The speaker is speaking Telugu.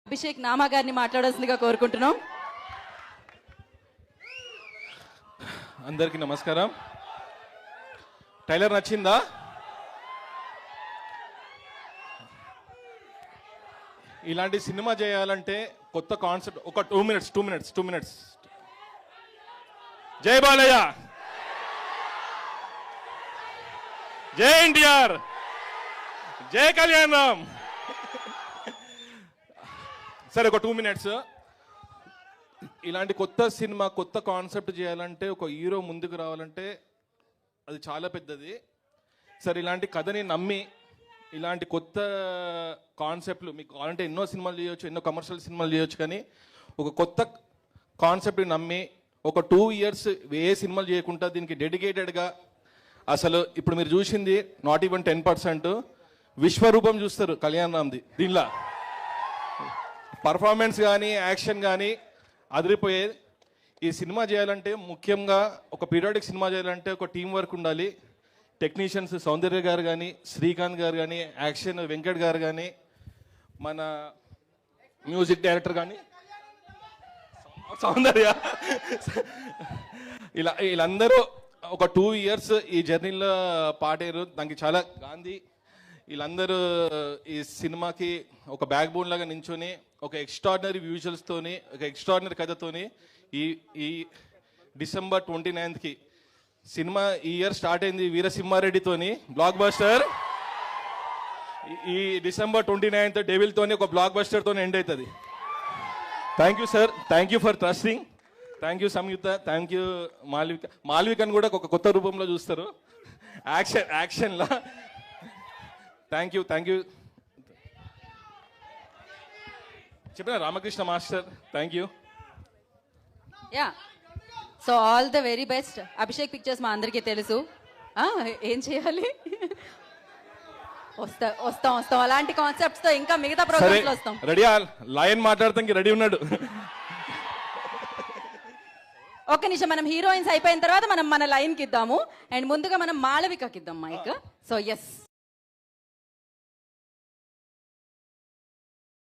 అభిషేక్ నామా గారిని మాట్లాడాల్సిందిగా కోరుకుంటున్నాం. అందరికీ నమస్కారం. ట్రైలర్ నచ్చిందా? ఇలాంటి సినిమా చేయాలంటే కొత్త కాన్సెప్ట్. ఒక 2 మినిట్స్. జై బాలయ్య, జై ఎన్టీఆర్, జై కళ్యాణం. సరే, ఒక 2 మినిట్స్. ఇలాంటి కొత్త సినిమా, కొత్త కాన్సెప్ట్ చేయాలంటే, ఒక హీరో ముందుకు రావాలంటే అది చాలా పెద్దది. సరే, ఇలాంటి కథని నమ్మి ఇలాంటి కొత్త కాన్సెప్ట్లు మీకు కావాలంటే ఎన్నో సినిమాలు చేయొచ్చు, ఎన్నో కమర్షియల్ సినిమాలు చేయొచ్చు, కానీ ఒక కొత్త కాన్సెప్ట్ని నమ్మి ఒక 2 ఇయర్స్ ఏ సినిమాలు చేయకుండా దీనికి డెడికేటెడ్గా, అసలు ఇప్పుడు మీరు చూసింది నాట్ ఈవెన్ 10%, విశ్వరూపం చూస్తారు కళ్యాణ్ రామ్ది. దీనిలో పర్ఫార్మెన్స్ కానీ యాక్షన్ కానీ అదిరిపోయేది. ఈ సినిమా చేయాలంటే ముఖ్యంగా ఒక పీరియాడిక్ సినిమా చేయాలంటే ఒక టీం వర్క్ ఉండాలి. టెక్నీషియన్స్ సౌందర్య గారు కానీ, శ్రీకాంత్ గారు కానీ, యాక్షన్ వెంకట్ గారు కానీ, మన మ్యూజిక్ డైరెక్టర్ కానీ సౌందర్య, వీళ్ళందరూ ఒక 2 ఇయర్స్ ఈ జర్నీలో పాడారు. దానికి చాలా గాంధీ వీళ్ళందరూ ఈ సినిమాకి ఒక బ్యాక్ బోన్ లాగా నించొని ఒక ఎక్స్ట్రాడినరీ విజువల్స్తోని, ఒక ఎక్స్ట్రాడినరీ కథతోని ఈ డిసెంబర్ 29కి సినిమా ఈ ఇయర్ స్టార్ట్ అయింది వీరసింహారెడ్డితోని బ్లాక్ బస్టర్. ఈ డిసెంబర్ 29th డెవిల్తోని ఒక బ్లాక్ బస్టర్తో ఎండ్ అవుతుంది. Thank you sir, thank you for trusting. Thank you Samyuktha, thank you మాల్వికని కూడా ఒక కొత్త రూపంలో చూస్తారు యాక్షన్లా. థ్యాంక్ యూ చెప్పిన Ramakrishna master, thank you. Yeah, so all the very best. Abhishek pictures మా అందరికీ తెలుసు. ఏం చేయాలి? వస్తాం అలాంటి కాన్సెప్ట్స్ తో ఇంకా మిగతా ప్రోగ్రామ్స్ లో వస్తాం. రెడీ, లయన్ మాట్లాడతానికి రెడీ ఉన్నాడు. ఒక్క నిమిషం, మనం హీరోయిన్స్ అయిపోయిన తర్వాత మనం మన లైన్ కి ఇద్దాము. అండ్ ముందుగా మనం మాళవికకి ఇద్దాం మైక్. So yes.